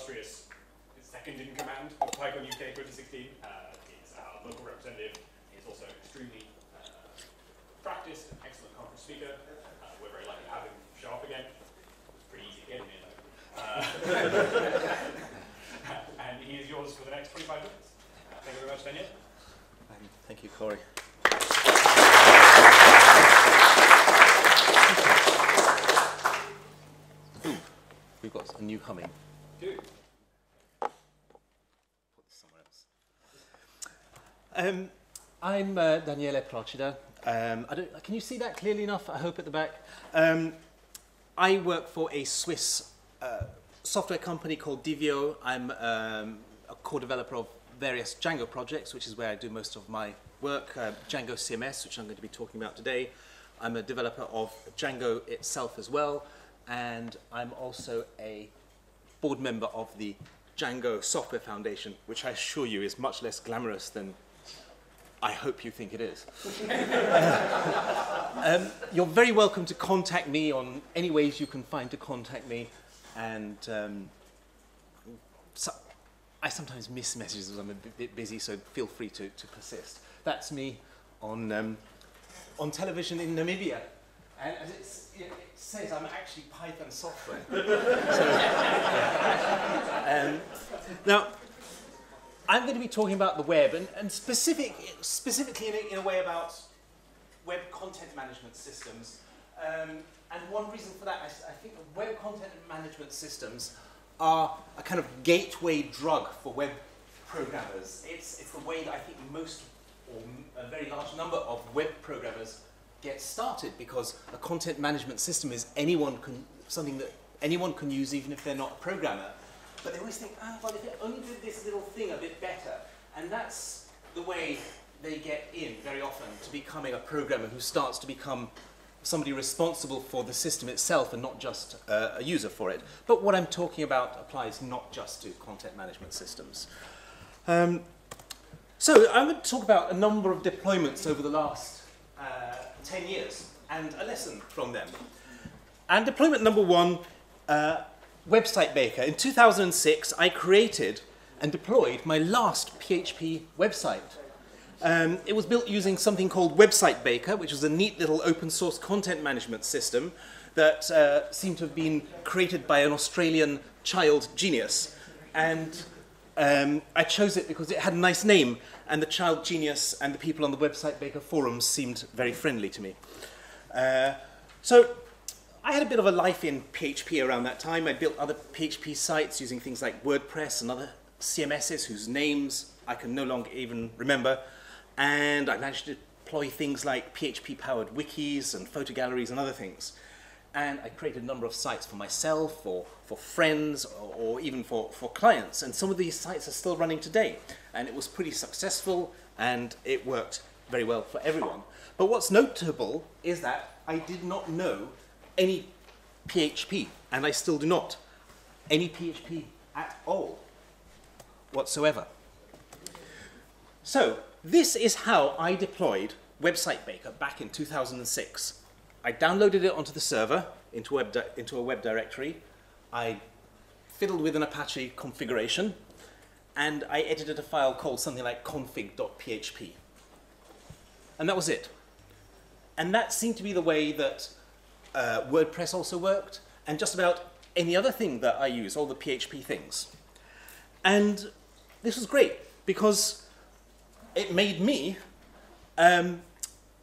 illustrious second in command of Pycon UK 2016. He's our local representative. He's also extremely practiced and excellent conference speaker. We're very lucky to have him show up again. It's pretty easy to get him here, though. And he is yours for the next 25 minutes. Thank you very much, Daniele. Thank you, Corey. Ooh, we've got a new humming. Good. Put this somewhere else. I'm Daniele Procida. Can you see that clearly enough? I hope at the back. I work for a Swiss software company called DVO. I'm a co-developer of various Django projects, which is where I do most of my work. Django CMS, which I'm going to be talking about today. I'm a developer of Django itself as well, and I'm also a board member of the Django Software Foundation, which I assure you is much less glamorous than I hope you think it is. You're very welcome to contact me on any ways you can find to contact me, and so I sometimes miss messages as I'm a bit busy, so feel free to persist. That's me on television in Namibia. And as it says, I'm actually Python software. Now, I'm going to be talking about the web, and specifically in a way about web content management systems. And one reason for that, I think web content management systems are a kind of gateway drug for web programmers. It's the way that I think most, or a very large number of web programmers get started, because a content management system is something that anyone can use, even if they're not a programmer. But they always think, well, if it only did this little thing a bit better. And that's the way they get in very often to becoming a programmer who starts to become somebody responsible for the system itself and not just a user for it. But what I'm talking about applies not just to content management systems. So I'm going to talk about a number of deployments over the last 10 years and a lesson from them. And deployment number one, Website Baker. In 2006, I created and deployed my last PHP website. It was built using something called Website Baker, which was a neat little open source content management system that seemed to have been created by an Australian child genius. And I chose it because it had a nice name, and the child genius and the people on the Website Baker forums seemed very friendly to me. So I had a bit of a life in PHP around that time. I built other PHP sites using things like WordPress and other CMSs whose names I can no longer even remember. And I managed to deploy things like PHP-powered wikis and photo galleries and other things. And I created a number of sites for myself, or for friends, or even for clients. And some of these sites are still running today. And it was pretty successful, and it worked very well for everyone. But what's notable is that I did not know any PHP, and I still do not. Any PHP at all, whatsoever. So this is how I deployed Website Baker back in 2006. I downloaded it onto the server, into a web directory. I fiddled with an Apache configuration, and I edited a file called something like config.php. And that was it. And that seemed to be the way that WordPress also worked, and just about any other thing that I use, all the PHP things. And this was great, because it made me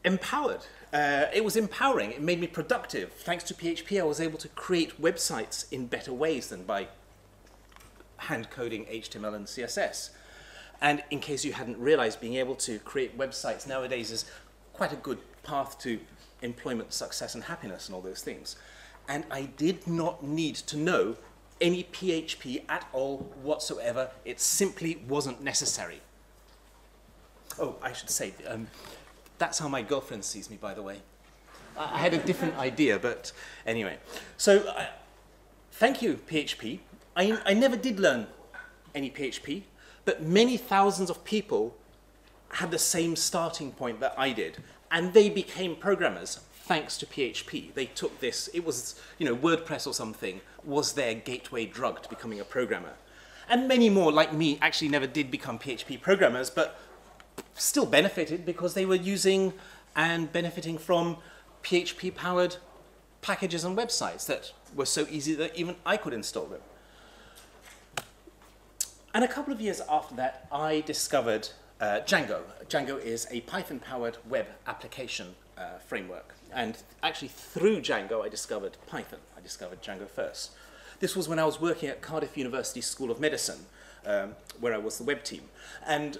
empowered. It was empowering. It made me productive. Thanks to PHP, I was able to create websites in better ways than by hand coding HTML and CSS. And in case you hadn't realized, being able to create websites nowadays is quite a good path to employment, success, and happiness, and all those things. And I did not need to know any PHP at all whatsoever. It simply wasn't necessary. Oh, I should say, that's how my girlfriend sees me, by the way. I had a different idea, but anyway. So, thank you, PHP. I never did learn any PHP, but many thousands of people had the same starting point that I did. And they became programmers thanks to PHP. They took this, it was, WordPress or something was their gateway drug to becoming a programmer. And many more, like me, actually never did become PHP programmers, but still benefited because they were using and benefiting from PHP-powered packages and websites that were so easy that even I could install them. And a couple of years after that, I discovered Django. Django is a Python-powered web application framework. And actually, through Django, I discovered Python. I discovered Django first. This was when I was working at Cardiff University School of Medicine, where I was the web team. And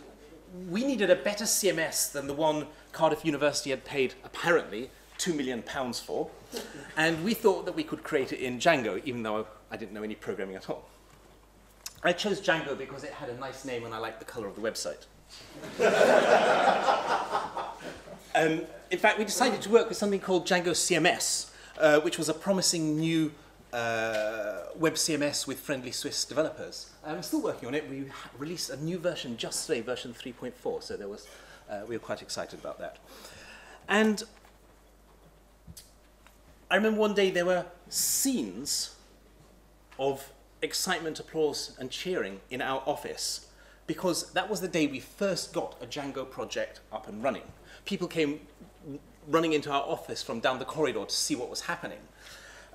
we needed a better CMS than the one Cardiff University had paid, apparently, £2 million for. And we thought that we could create it in Django, even though I didn't know any programming at all. I chose Django because it had a nice name and I liked the color of the website. In fact, we decided to work with something called Django CMS, which was a promising new web CMS with friendly Swiss developers. I'm still working on it. We released a new version just today, version 3.4, so we were quite excited about that. And I remember one day there were scenes of excitement, applause, and cheering in our office, because that was the day we first got a Django project up and running. People came running into our office from down the corridor to see what was happening.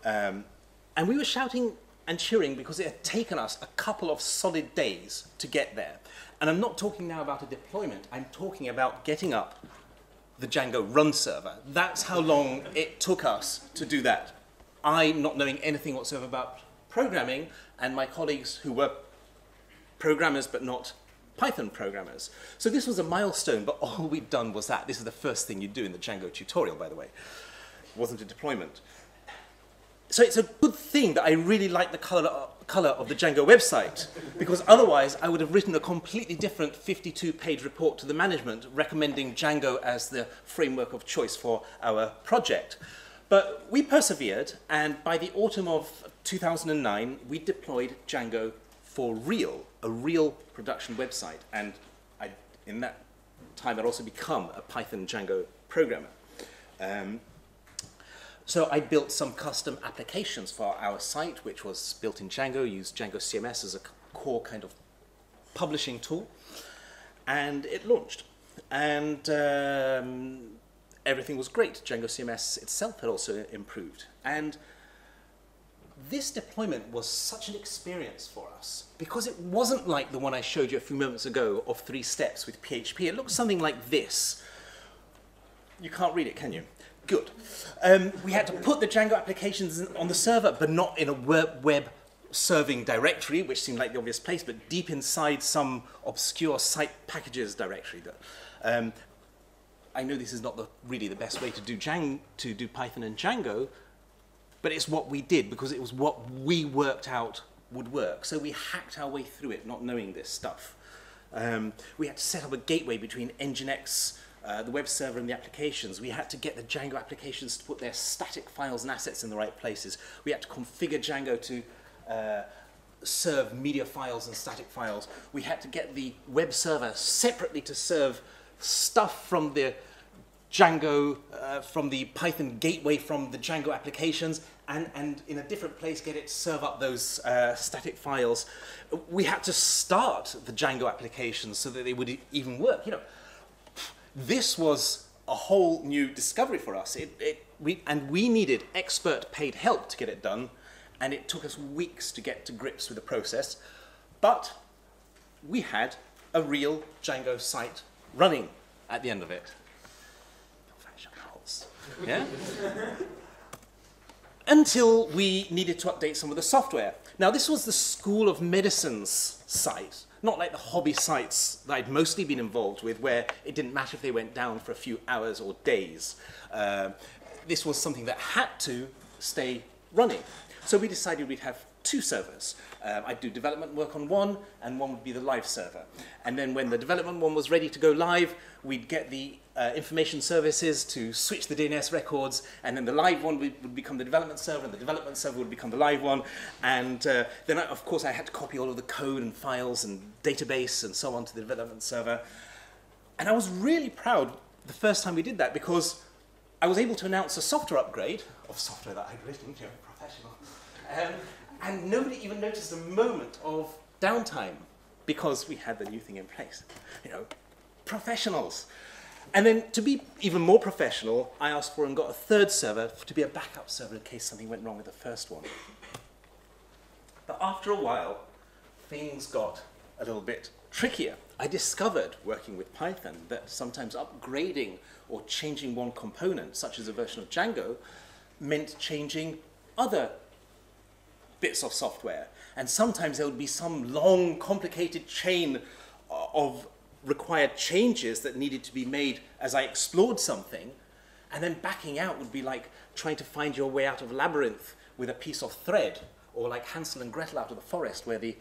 And we were shouting and cheering because it had taken us a couple of solid days to get there. And I'm not talking now about a deployment, I'm talking about getting up the Django run server. That's how long it took us to do that. I, not knowing anything whatsoever about programming, and my colleagues who were programmers but not Python programmers. So this was a milestone, but all we'd done was that. This is the first thing you do in the Django tutorial, by the way. It wasn't a deployment. So it's a good thing that I really like the color of the Django website, because otherwise I would have written a completely different 52-page report to the management recommending Django as the framework of choice for our project. But we persevered, and by the autumn of 2009, we deployed Django for real, a real production website. And in that time, I'd also become a Python Django programmer. So I built some custom applications for our site, which was built in Django, used Django CMS as a core kind of publishing tool. And it launched. And everything was great. Django CMS itself had also improved. And this deployment was such an experience for us because it wasn't like the one I showed you a few moments ago of 3 steps with PHP. It looked something like this. You can't read it, can you? Good. We had to put the Django applications on the server, but not in a web serving directory, which seemed like the obvious place, but deep inside some obscure site packages directory. I know this is not really the best way to do Python and Django, but it's what we did because it was what we worked out would work. So we hacked our way through it, not knowing this stuff. We had to set up a gateway between Nginx, the web server, and the applications. We had to get the Django applications to put their static files and assets in the right places. We had to configure Django to serve media files and static files. We had to get the web server separately to serve stuff from the Django, from the Python gateway from the Django applications, and in a different place get it to serve up those static files. We had to start the Django applications so that they would even work. You know, this was a whole new discovery for us. We needed expert paid help to get it done, and it took us weeks to get to grips with the process. But we had a real Django site running at the end of it. Yeah? Until we needed to update some of the software. Now, this was the School of Medicine's site, not like the hobby sites that I'd mostly been involved with, where it didn't matter if they went down for a few hours or days. This was something that had to stay running. So we decided we'd have 2 servers. I'd do development work on one, and one would be the live server. And then when the development one was ready to go live, we'd get the information services to switch the DNS records, and then the live one would become the development server, and the development server would become the live one. And then, of course, I had to copy all of the code and files and database and so on to the development server. And I was really proud the first time we did that, because I was able to announce a software upgrade of software that I'd written, you know, professional. And nobody even noticed a moment of downtime because we had the new thing in place. You know, professionals. And then to be even more professional, I asked for and got a third server to be a backup server in case something went wrong with the first one. But after a while, things got a little bit trickier. I discovered, working with Python, that sometimes upgrading or changing one component, such as a version of Django, meant changing other bits of software. And sometimes there would be some long, complicated chain of required changes that needed to be made as I explored something, and then backing out would be like trying to find your way out of a labyrinth with a piece of thread, or like Hansel and Gretel out of the forest where the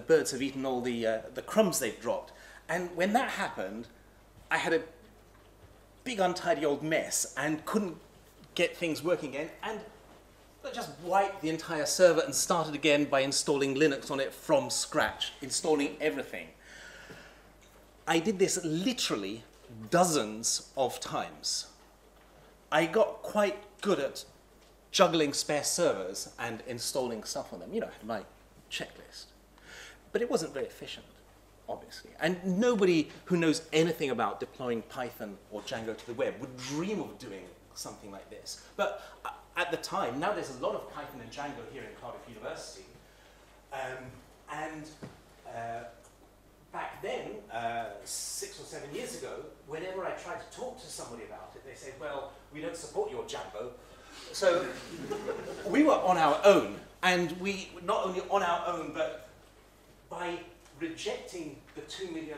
birds have eaten all the crumbs they've dropped. And when that happened, I had a big untidy old mess and couldn't get things working again, and I just wiped the entire server and started again by installing Linux on it from scratch, installing everything. I did this literally dozens of times. I got quite good at juggling spare servers and installing stuff on them. You know, I had my checklist. But it wasn't very efficient, obviously. And nobody who knows anything about deploying Python or Django to the web would dream of doing something like this. But at the time, now there's a lot of Python and Django here in Cardiff University. Back then, 6 or 7 years ago, whenever I tried to talk to somebody about it, they said, well, we don't support your Django. So we were on our own, and we not only on our own, but by rejecting the £2 million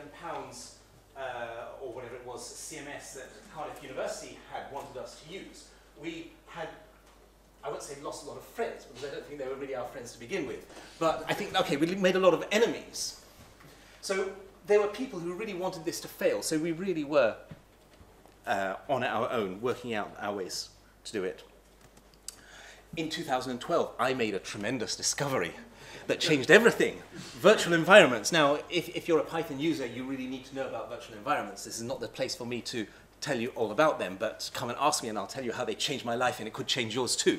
or whatever it was, CMS that Cardiff University had wanted us to use, we had, I won't say lost a lot of friends, because I don't think they were really our friends to begin with. But I think, okay, we made a lot of enemies. So there were people who really wanted this to fail, so we really were on our own, working out our ways to do it. In 2012, I made a tremendous discovery that changed everything. Virtual environments. Now, if you're a Python user, you really need to know about virtual environments. This is not the place for me to tell you all about them, but come and ask me and I'll tell you how they changed my life, and it could change yours too.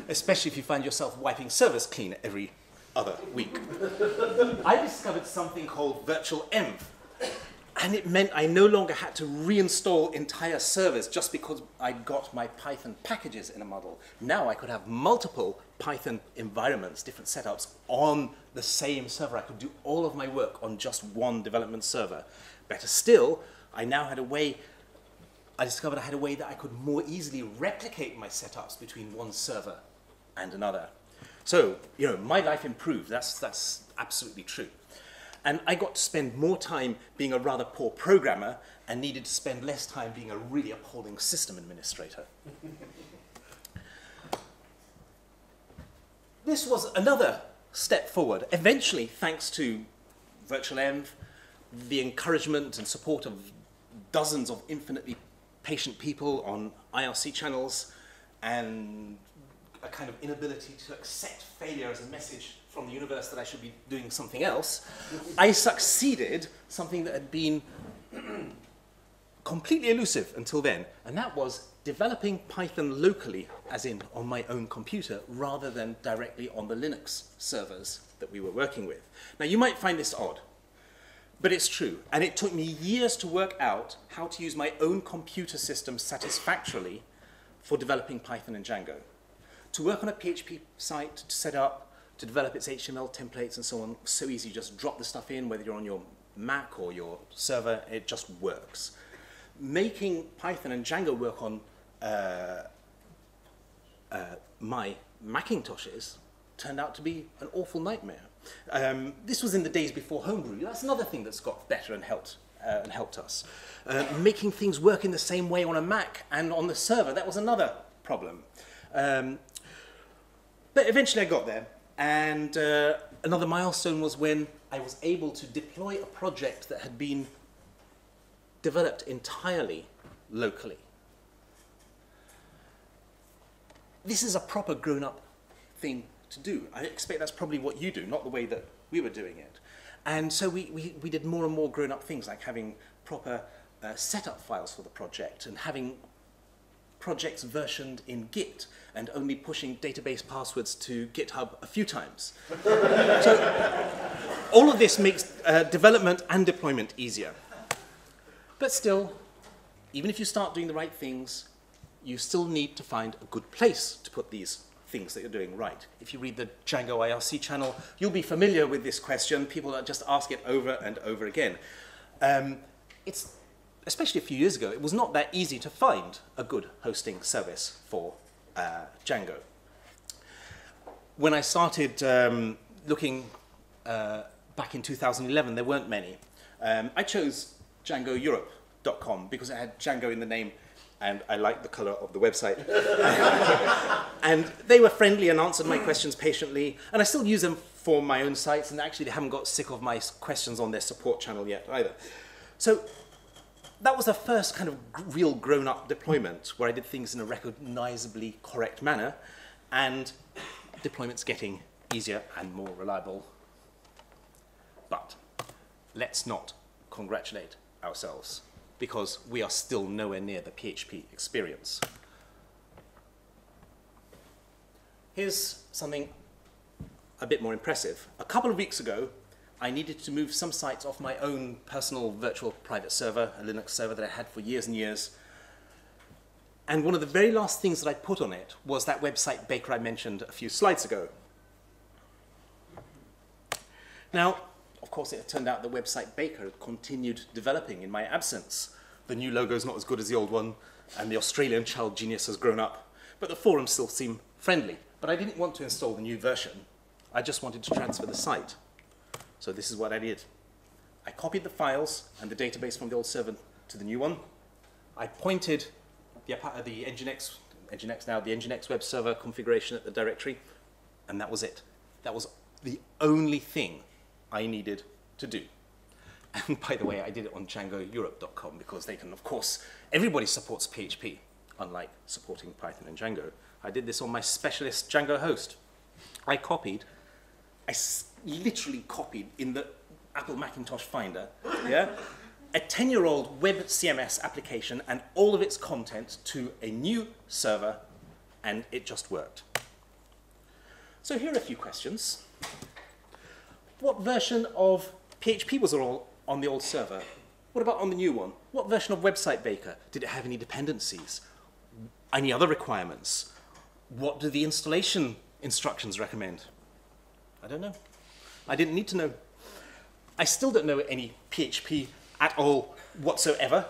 Especially if you find yourself wiping servers clean every other week. I discovered something called virtual env, and it meant I no longer had to reinstall entire servers just because I got my Python packages in a model. Now I could have multiple Python environments, different setups on the same server. I could do all of my work on just one development server. Better still, I discovered I had a way that I could more easily replicate my setups between one server and another. So, you know, my life improved. That's absolutely true. And I got to spend more time being a rather poor programmer and needed to spend less time being a really appalling system administrator. This was another step forward. Eventually, thanks to virtual env, the encouragement and support of dozens of infinitely patient people on IRC channels, and a kind of inability to accept failure as a message from the universe that I should be doing something else, I succeeded something that had been completely elusive until then, and that was developing Python locally, as in on my own computer, rather than directly on the Linux servers that we were working with. Now, you might find this odd, but it's true, and it took me years to work out how to use my own computer system satisfactorily for developing Python and Django. To work on a PHP site, to set up, to develop its HTML templates and so on, so easy. You just drop the stuff in, whether you're on your Mac or your server, it just works. Making Python and Django work on my Macintoshes turned out to be an awful nightmare. This was in the days before Homebrew. That's another thing that's got better and helped us. Making things work in the same way on a Mac and on the server, that was another problem. But eventually I got there, and another milestone was when I was able to deploy a project that had been developed entirely locally. This is a proper grown-up thing to do. I expect that's probably what you do, not the way that we were doing it. And so we did more and more grown-up things, like having proper setup files for the project, and having projects versioned in Git, and only pushing database passwords to GitHub a few times. So all of this makes development and deployment easier. But still, even if you start doing the right things, you still need to find a good place to put these things that you're doing right. If you read the Django IRC channel, you'll be familiar with this question. People just ask it over and over again. It's, especially a few years ago, it was not that easy to find a good hosting service for Django. When I started looking back in 2011, there weren't many. I chose DjangoEurope.com because it had Django in the name, and I liked the color of the website. And they were friendly and answered my questions patiently, and I still use them for my own sites, and actually they haven't got sick of my questions on their support channel yet either. So that was the first kind of real grown-up deployment where I did things in a recognizably correct manner, and deployment's getting easier and more reliable. But let's not congratulate ourselves, because we are still nowhere near the PHP experience. Here's something a bit more impressive. A couple of weeks ago, I needed to move some sites off my own personal virtual private server, a Linux server that I had for years and years. And one of the very last things that I put on it was that website Baker I mentioned a few slides ago. Now, of course, it turned out the website Baker had continued developing in my absence. The new logo's not as good as the old one, and the Australian child genius has grown up, but the forums still seem friendly. But I didn't want to install the new version. I just wanted to transfer the site. So this is what I did. I copied the files and the database from the old server to the new one. I pointed the Nginx web server configuration at the directory, and that was it. That was the only thing I needed to do. And by the way, I did it on DjangoEurope.com because they can, of course, everybody supports PHP, unlike supporting Python and Django. I did this on my specialist Django host. I literally copied in the Apple Macintosh Finder, yeah, a 10-year-old web CMS application and all of its content to a new server, and it just worked. So here are a few questions. What version of PHP was on the old server? What about on the new one? What version of Website Baker? Did it have any dependencies? Any other requirements? What do the installation instructions recommend? I don't know. I didn't need to know. I still don't know any PHP at all whatsoever.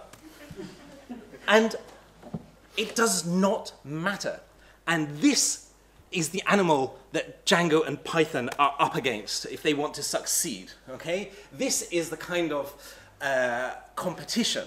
And it does not matter. And this is the animal that Django and Python are up against if they want to succeed, okay? This is the kind of competition.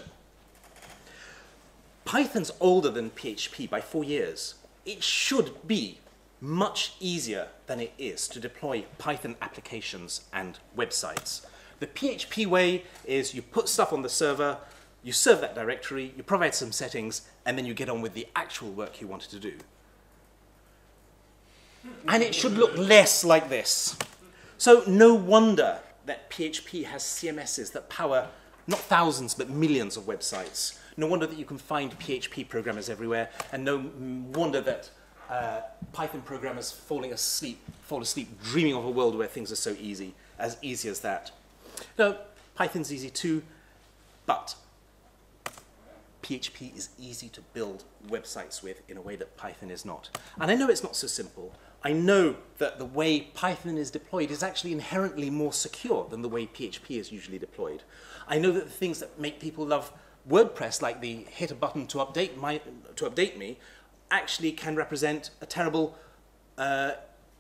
Python's older than PHP by 4 years. It should be much easier than it is to deploy Python applications and websites. The PHP way is you put stuff on the server, you serve that directory, you provide some settings, and then you get on with the actual work you wanted to do. And it should look less like this. So no wonder that PHP has CMSs that power not thousands but millions of websites. No wonder that you can find PHP programmers everywhere, and no wonder that Python programmers fall asleep dreaming of a world where things are so easy as that. No, Python's easy too, but PHP is easy to build websites with in a way that Python is not. And I know it's not so simple. I know that the way Python is deployed is actually inherently more secure than the way PHP is usually deployed. I know that the things that make people love WordPress, like the hit a button to update me, actually can represent a terrible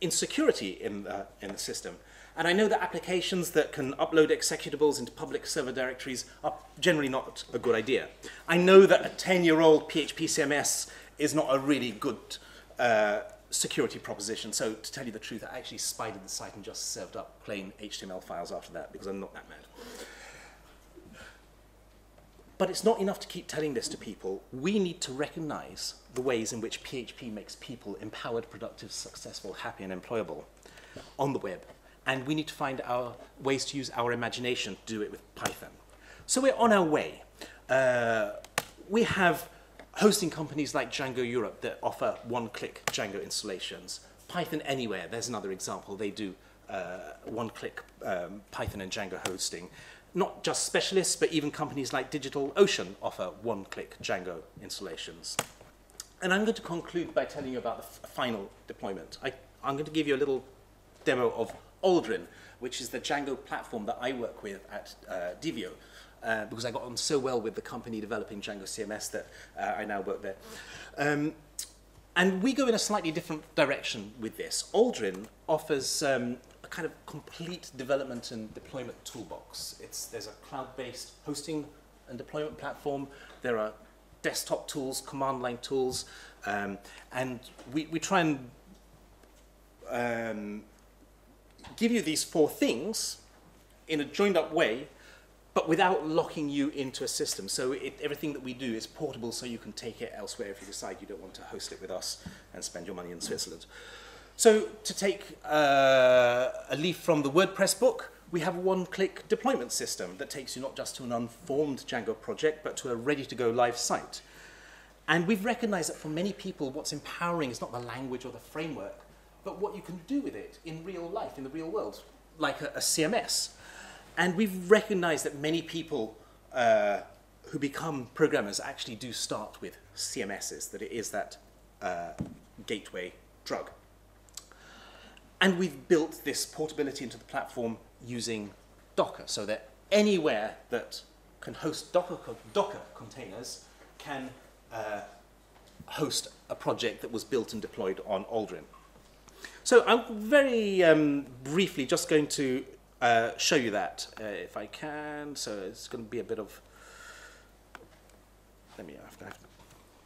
insecurity in the system. And I know that applications that can upload executables into public server directories are generally not a good idea. I know that a 10-year-old PHP CMS is not a really good security proposition. So to tell you the truth, I actually spidered the site and just served up plain HTML files after that because I'm not that mad. But it's not enough to keep telling this to people. We need to recognize the ways in which PHP makes people empowered, productive, successful, happy, and employable on the web. And we need to find our ways to use our imagination to do it with Python. So we're on our way. We have hosting companies like Django Europe that offer one-click Django installations. Python Anywhere, there's another example. They do one-click Python and Django hosting. Not just specialists, but even companies like DigitalOcean offer one-click Django installations. And I'm going to conclude by telling you about the final deployment. I'm going to give you a little demo of Aldrin, which is the Django platform that I work with at Divio, because I got on so well with the company developing Django CMS that I now work there. And we go in a slightly different direction with this. Aldrin offers a kind of complete development and deployment toolbox. There's a cloud-based hosting and deployment platform. There are desktop tools, command line tools, and we try and give you these 4 things in a joined up way, but without locking you into a system. So everything that we do is portable, so you can take it elsewhere if you decide you don't want to host it with us and spend your money in Switzerland. So to take a leaf from the WordPress book, we have a one-click deployment system that takes you not just to an unformed Django project, but to a ready-to-go live site. And we've recognized that for many people, what's empowering is not the language or the framework, but what you can do with it in real life, in the real world, like a CMS. And we've recognized that many people who become programmers actually do start with CMSs, that it is that gateway drug. And we've built this portability into the platform using Docker, so that anywhere that can host Docker containers can host a project that was built and deployed on Aldrin. So I'm very briefly just going to show you that, if I can. So it's going to be a bit of, I have to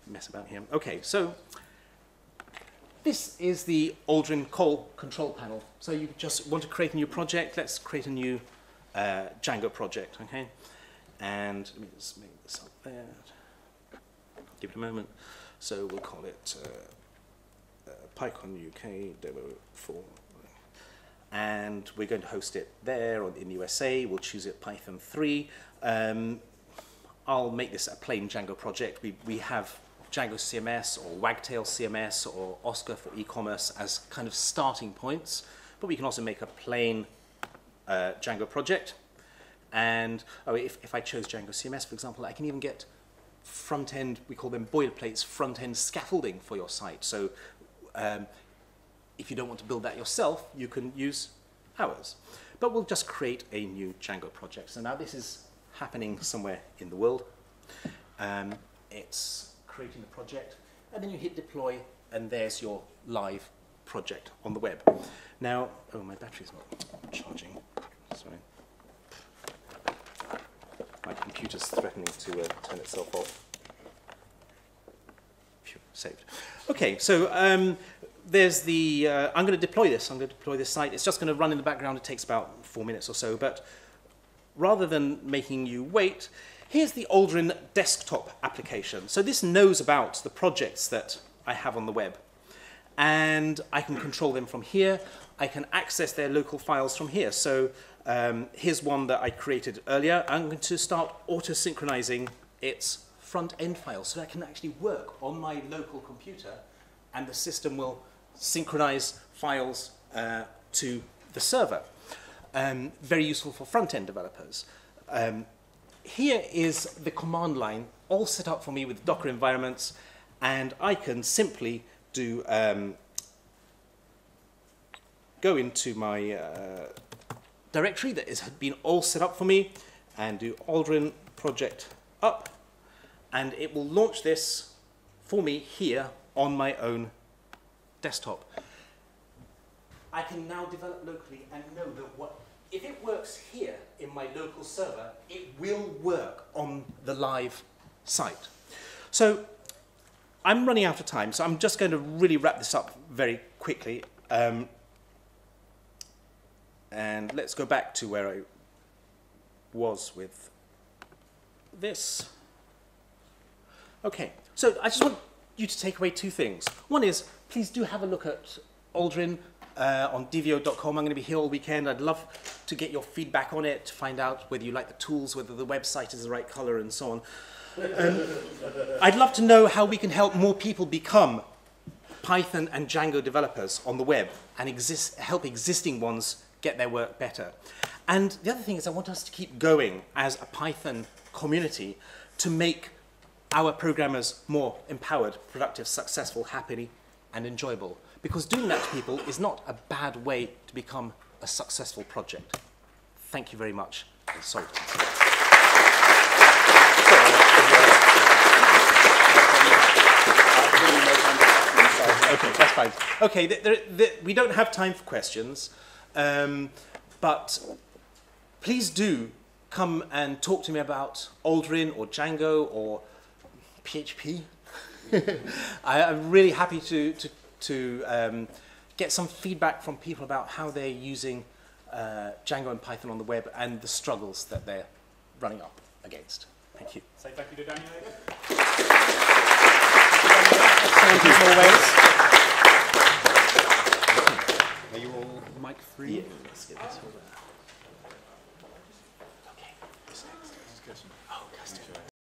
mess about here. Okay, so this is the Aldrin call control panel. So you just want to create a new project. Let's create a new Django project, okay? And let me just make this up there. Give it a moment. So we'll call it Pycon UK Demo 4. And we're going to host it there or in the USA. We'll choose it Python 3. I'll make this a plain Django project. We have Django CMS or Wagtail CMS or Oscar for e-commerce as kind of starting points, but we can also make a plain Django project. And if I chose Django CMS, for example, I can even get front-end, we call them boilerplates, front-end scaffolding for your site. So if you don't want to build that yourself, you can use ours. But we'll just create a new Django project. So now this is happening somewhere in the world. It's creating the project, and then you hit deploy, and there's your live project on the web. Now, oh, my battery's not charging. Sorry. My computer's threatening to turn itself off. Phew, saved. Okay, so there's the, I'm going to deploy this. I'm going to deploy this site. It's just going to run in the background. It takes about 4 minutes or so, but rather than making you wait, here's the Aldrin desktop application. So this knows about the projects that I have on the web, and I can control them from here. I can access their local files from here. So here's one that I created earlier. I'm going to start auto-synchronizing its front-end files so that I can actually work on my local computer, and the system will synchronize files to the server. Very useful for front-end developers. Here is the command line all set up for me with Docker environments, and I can simply do go into my directory that has been all set up for me and do Aldrin project up, and it will launch this for me here on my own desktop. I can now develop locally and know that if it works here in my local server, it will work on the live site. So I'm running out of time, so I'm just going to really wrap this up very quickly. And let's go back to where I was with this. Okay, so I just want you to take away 2 things. One is, please do have a look at Aldrin on divio.com. I'm going to be here all weekend. I'd love to get your feedback on it, to find out whether you like the tools, whether the website is the right color, and so on. I'd love to know how we can help more people become Python and Django developers on the web, and help existing ones get their work better. And the other thing is I want us to keep going as a Python community to make our programmers more empowered, productive, successful, happy, and enjoyable. Because doing that to people is not a bad way to become a successful project. Thank you very much. And sorry. Okay, that's fine. Okay, we don't have time for questions, but please do come and talk to me about Aldrin or Django or PHP. I'm really happy to get some feedback from people about how they're using Django and Python on the web and the struggles that they're running up against. Thank you. Say thank you to Daniele. Thank you as always. Are you all mic free? Yeah, let's get this over.